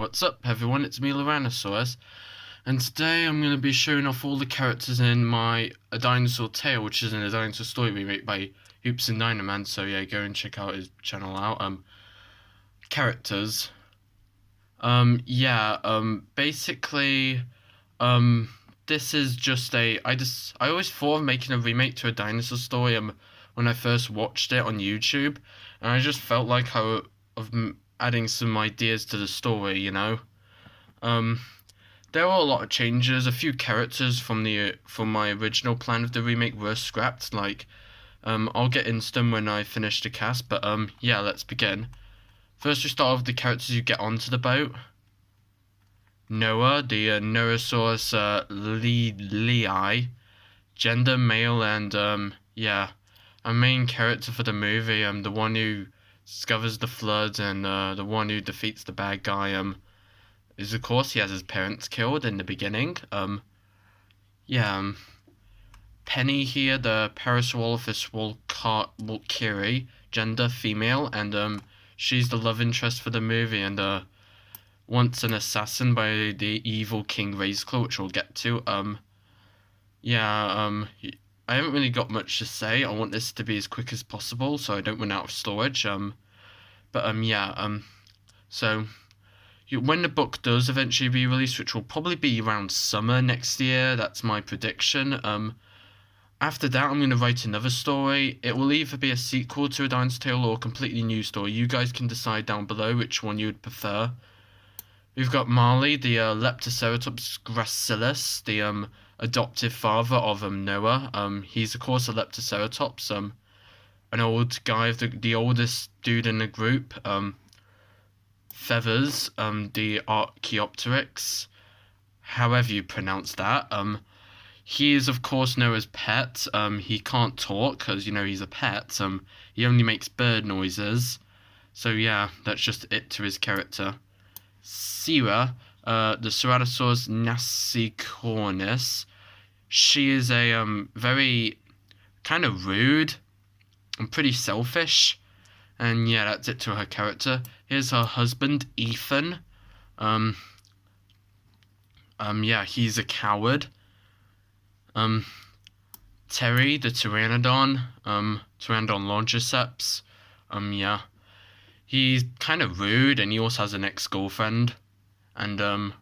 What's up everyone, it's me Tyrannosaurus, and today I'm going to be showing off all the characters in my A Dinosaur Tale, which is in a dinosaur story remake by Hoops and Dynaman, so yeah, go and check out his channel out. Characters. Basically, this is just I always thought of making a remake to a dinosaur story, when I first watched it on YouTube, and I just felt like adding some ideas to the story, you know. There were a lot of changes. A few characters from my original plan of the remake were scrapped. I'll get into them when I finish the cast. But yeah, let's begin. First, we start off with the characters you get onto the boat. Noah, the Neurosaurus Lei, gender male, and yeah, a main character for the movie. The one who discovers the flood, and the one who defeats the bad guy. Is of course he has his parents killed in the beginning. Penny here, the Parasaurolophus walkeri, gender female, and she's the love interest for the movie, and once an assassin by the evil King Razorclaw, which we'll get to. I haven't really got much to say. I want this to be as quick as possible so I don't run out of storage. When the book does eventually be released, which will probably be around summer next year, that's my prediction. After that, I'm going to write another story. It will either be a sequel to A Dinosaur Tale or a completely new story. You guys can decide down below which one you would prefer. We've got Marley, the Leptoceratops gracilis, the adoptive father of Noah. He's of course a Leptoceratops, an old guy, the oldest dude in the group. Feathers, the Archaeopteryx, however you pronounce that. He is of course Noah's pet. He can't talk because, you know, he's a pet. He only makes bird noises. So yeah, that's just it to his character. Sira, the Ceratosaurus nasicornis. She is a very kind of rude and pretty selfish. And yeah, that's it to her character. Here's her husband, Ethan. Yeah, he's a coward. Terry, the pteranodon. Pteranodon longiceps. Yeah. He's kind of rude, and he also has an ex-girlfriend. And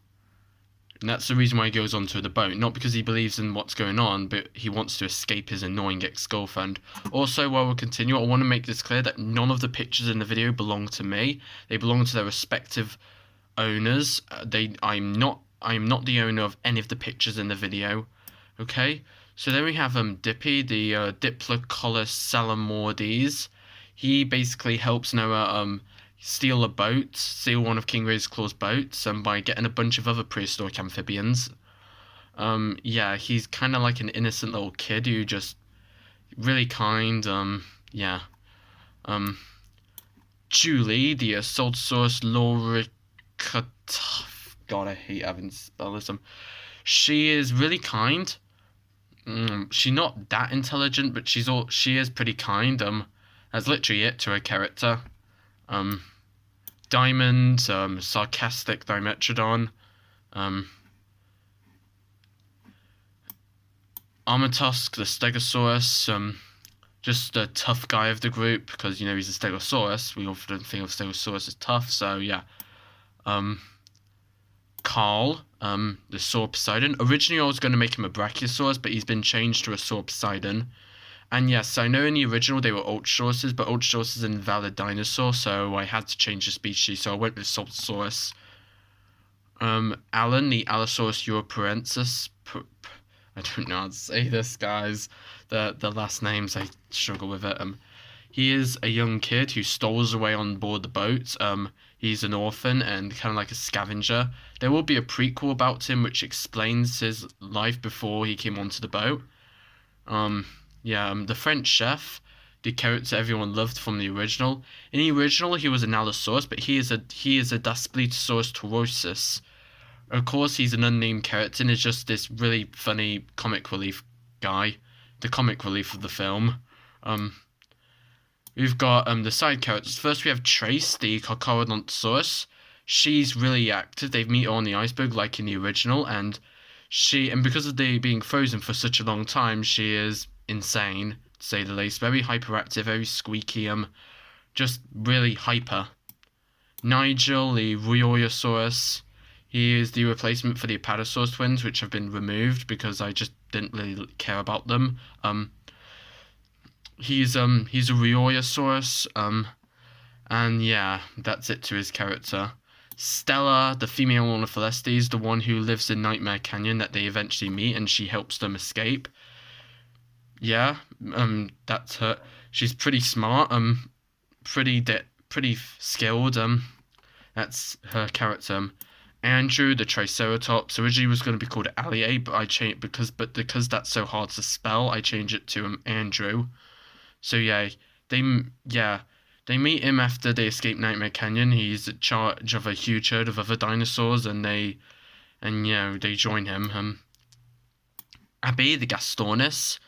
that's the reason why he goes onto the boat. Not because he believes in what's going on, but he wants to escape his annoying ex-girlfriend. Also, while we continue, I want to make this clear that none of the pictures in the video belong to me. They belong to their respective owners. I'm not the owner of any of the pictures in the video. Okay? So then we have Dippy, the Diplocolor selamordis. He basically helps Noah steal one of King Razorclaw's boats, by getting a bunch of other prehistoric amphibians. Yeah, he's kind of like an innocent little kid who just really kind. Julie, the Ceratosaurus loricata. God, I hate having to spell this. She is really kind. She's not that intelligent, but she is pretty kind. That's literally it to her character. Diamond, sarcastic Dimetrodon. Armatusk, the Stegosaurus, just a tough guy of the group, because, you know, he's a Stegosaurus. We often think of Stegosaurus as tough, so yeah. Carl, the Saur Poseidon. Originally I was going to make him a Brachiosaurus, but he's been changed to a Saur Poseidon. And yes, I know in the original they were Ultrasauruses, but Ultrasaurus is an invalid dinosaur, so I had to change the species, so I went with Ceratosaurus. Alan, the Allosaurus europarensis. I don't know how to say this, guys. The last names, I struggle with it. He is a young kid who stoles away on board the boat. He's an orphan and kind of like a scavenger. There will be a prequel about him which explains his life before he came onto the boat. The French chef, the character everyone loved from the original. In the original, he was an Allosaurus, but he is a Daspletosaurus taurosus. Of course, he's an unnamed character and is just this really funny comic relief guy, the comic relief of the film. We've got the side characters. First, we have Trace, the Carcharodontosaurus. she's really active. They meet her on the iceberg like in the original, and because of the being frozen for such a long time, she is insane, to say the least. Very hyperactive, very squeaky, just really hyper. Nigel, the Razorclaw, he is the replacement for the Apatosaurus twins, which have been removed because I just didn't really care about them. He's a Razorclaw, and yeah, that's it to his character. Stella, the female Ornitholestes, the one who lives in Nightmare Canyon that they eventually meet, and she helps them escape. Yeah, that's her. She's pretty smart, pretty skilled. That's her character. Andrew, the Triceratops, originally was going to be called Allier, but I changed because that's so hard to spell, I changed it to Andrew. So yeah, they meet him after they escape Nightmare Canyon. He's in charge of a huge herd of other dinosaurs, and they join him. Abby, the Gastornis,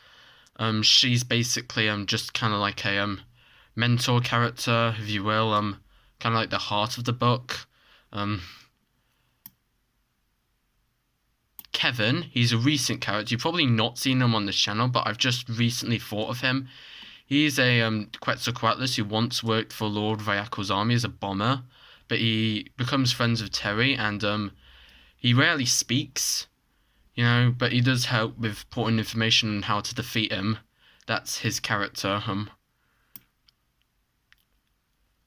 she's basically just kind of like a mentor character, if you will, kind of like the heart of the book. Kevin, he's a recent character. You've probably not seen him on the channel, but I've just recently thought of him. He's a Quetzalcoatlus who once worked for Lord Vyakul's army as a bomber, but he becomes friends with Terry, and he rarely speaks, but he does help with important information on how to defeat him. That's his character.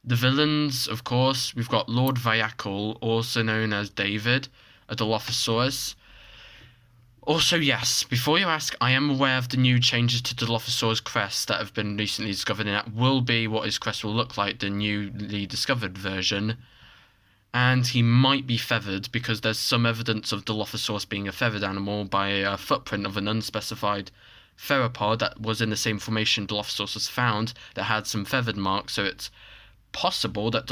The villains, of course, we've got Lord Vyakul, also known as David, a Dilophosaurus. Also, yes, before you ask, I am aware of the new changes to Dilophosaurus' crest that have been recently discovered, and that will be what his crest will look like, the newly discovered version. And he might be feathered, because there's some evidence of Dilophosaurus being a feathered animal by a footprint of an unspecified theropod that was in the same formation Dilophosaurus was found that had some feathered marks, so it's possible that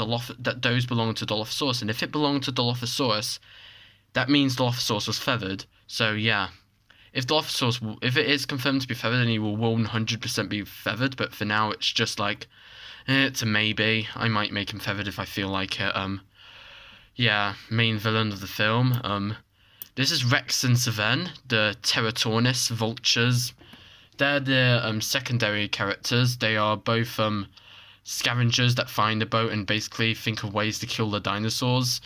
those belong to Dilophosaurus, and if it belonged to Dilophosaurus, that means Dilophosaurus was feathered. So yeah, if it is confirmed to be feathered, then he will 100% be feathered. But for now, it's just like it's a maybe. I might make him feathered if I feel like it. Yeah, main villain of the film. This is Rex and Seven, the Pteranodon vultures. They're the secondary characters. They are both scavengers that find the boat and basically think of ways to kill the dinosaurs.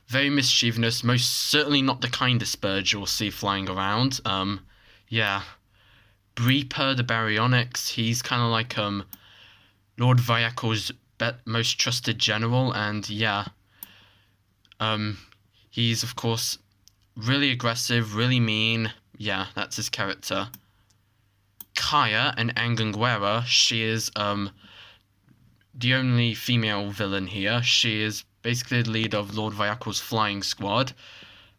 Very mischievous, most certainly not the kindest bird you'll see flying around. Yeah. Breeper, the Baryonyx, he's kind of like Lord Vyakul's most trusted general, and yeah. He's, of course, really aggressive, really mean. Yeah, that's his character. Kaya, an Anganguera, she is the only female villain here. She is basically the leader of Lord Vyakul's flying squad.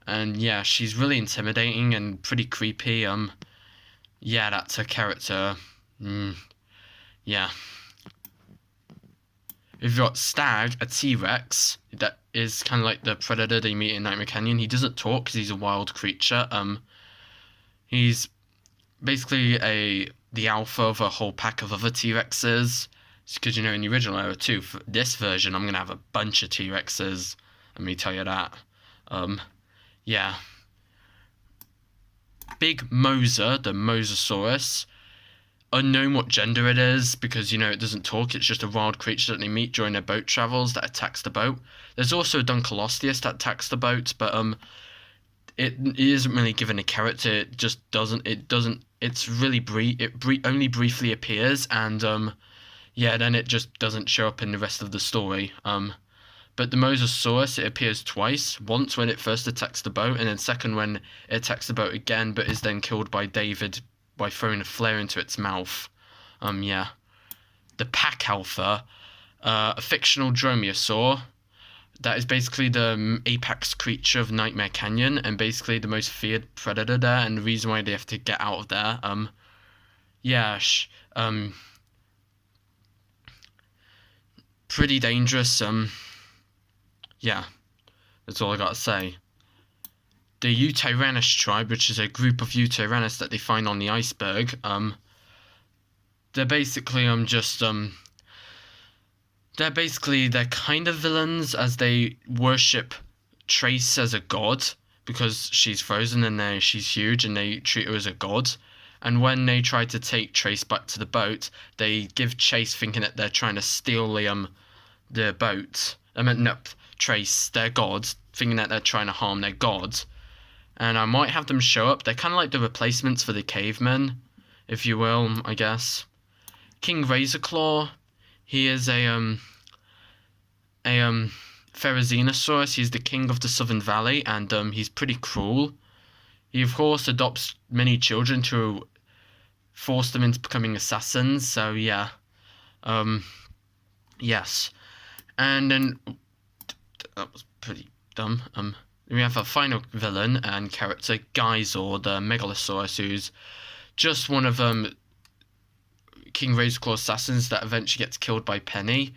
And yeah, she's really intimidating and pretty creepy. Yeah, that's her character. Yeah. We've got Stag, a T-Rex, that is kind of like the predator they meet in Nightmare Canyon. He doesn't talk because he's a wild creature. He's basically the alpha of a whole pack of other T-Rexes. Because, in the original era too, for this version, I'm going to have a bunch of T-Rexes. Let me tell you that. Yeah. Big Mosa, the Mosasaurus. Unknown what gender it is, because, it doesn't talk. It's just a wild creature that they meet during their boat travels that attacks the boat. There's also a Dunkleosteus that attacks the boat, but, it isn't really given a character. It just doesn't, it's really only briefly appears, and, yeah, then it just doesn't show up in the rest of the story. But the Mosasaurus, it appears twice. Once when it first attacks the boat, and then second when it attacks the boat again, but is then killed by David by throwing a flare into its mouth. Yeah. The Pack Alpha, a fictional dromaeosaur. That is basically the apex creature of Nightmare Canyon, and basically the most feared predator there, and the reason why they have to get out of there. Yeah, pretty dangerous. Yeah, that's all I gotta say. The Eutyrannus tribe, which is a group of Eutyrannus that they find on the iceberg, they're basically they're kind of villains as they worship Trace as a god because she's frozen and she's huge and they treat her as a god. And when they try to take Trace back to the boat, they give chase thinking that they're trying to steal the boat. I meant no, Trace, their god, thinking that they're trying to harm their god. And I might have them show up. They're kind of like the replacements for the cavemen, if you will, I guess. King Razorclaw, he is a Therizinosaurus. He's the king of the Southern Valley, and he's pretty cruel. He of course adopts many children to force them into becoming assassins. So yeah, yes. And then that was pretty dumb. We have a final villain and character, Geyser, the Megalosaurus, who's just one of King Razorclaw's assassins that eventually gets killed by Penny,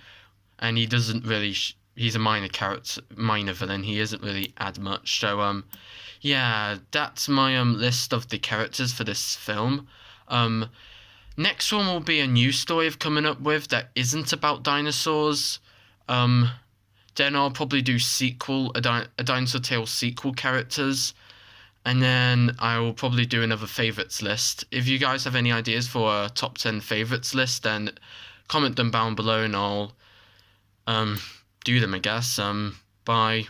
and he doesn't really. He's a minor character, minor villain. He isn't really add much. So yeah, that's my list of the characters for this film. Next one will be a new story I've coming up with that isn't about dinosaurs. Then I'll probably do a Dinosaur Tale sequel characters. And then I will probably do another favourites list. If you guys have any ideas for a top 10 favourites list, then comment them down below and I'll do them, I guess. Bye.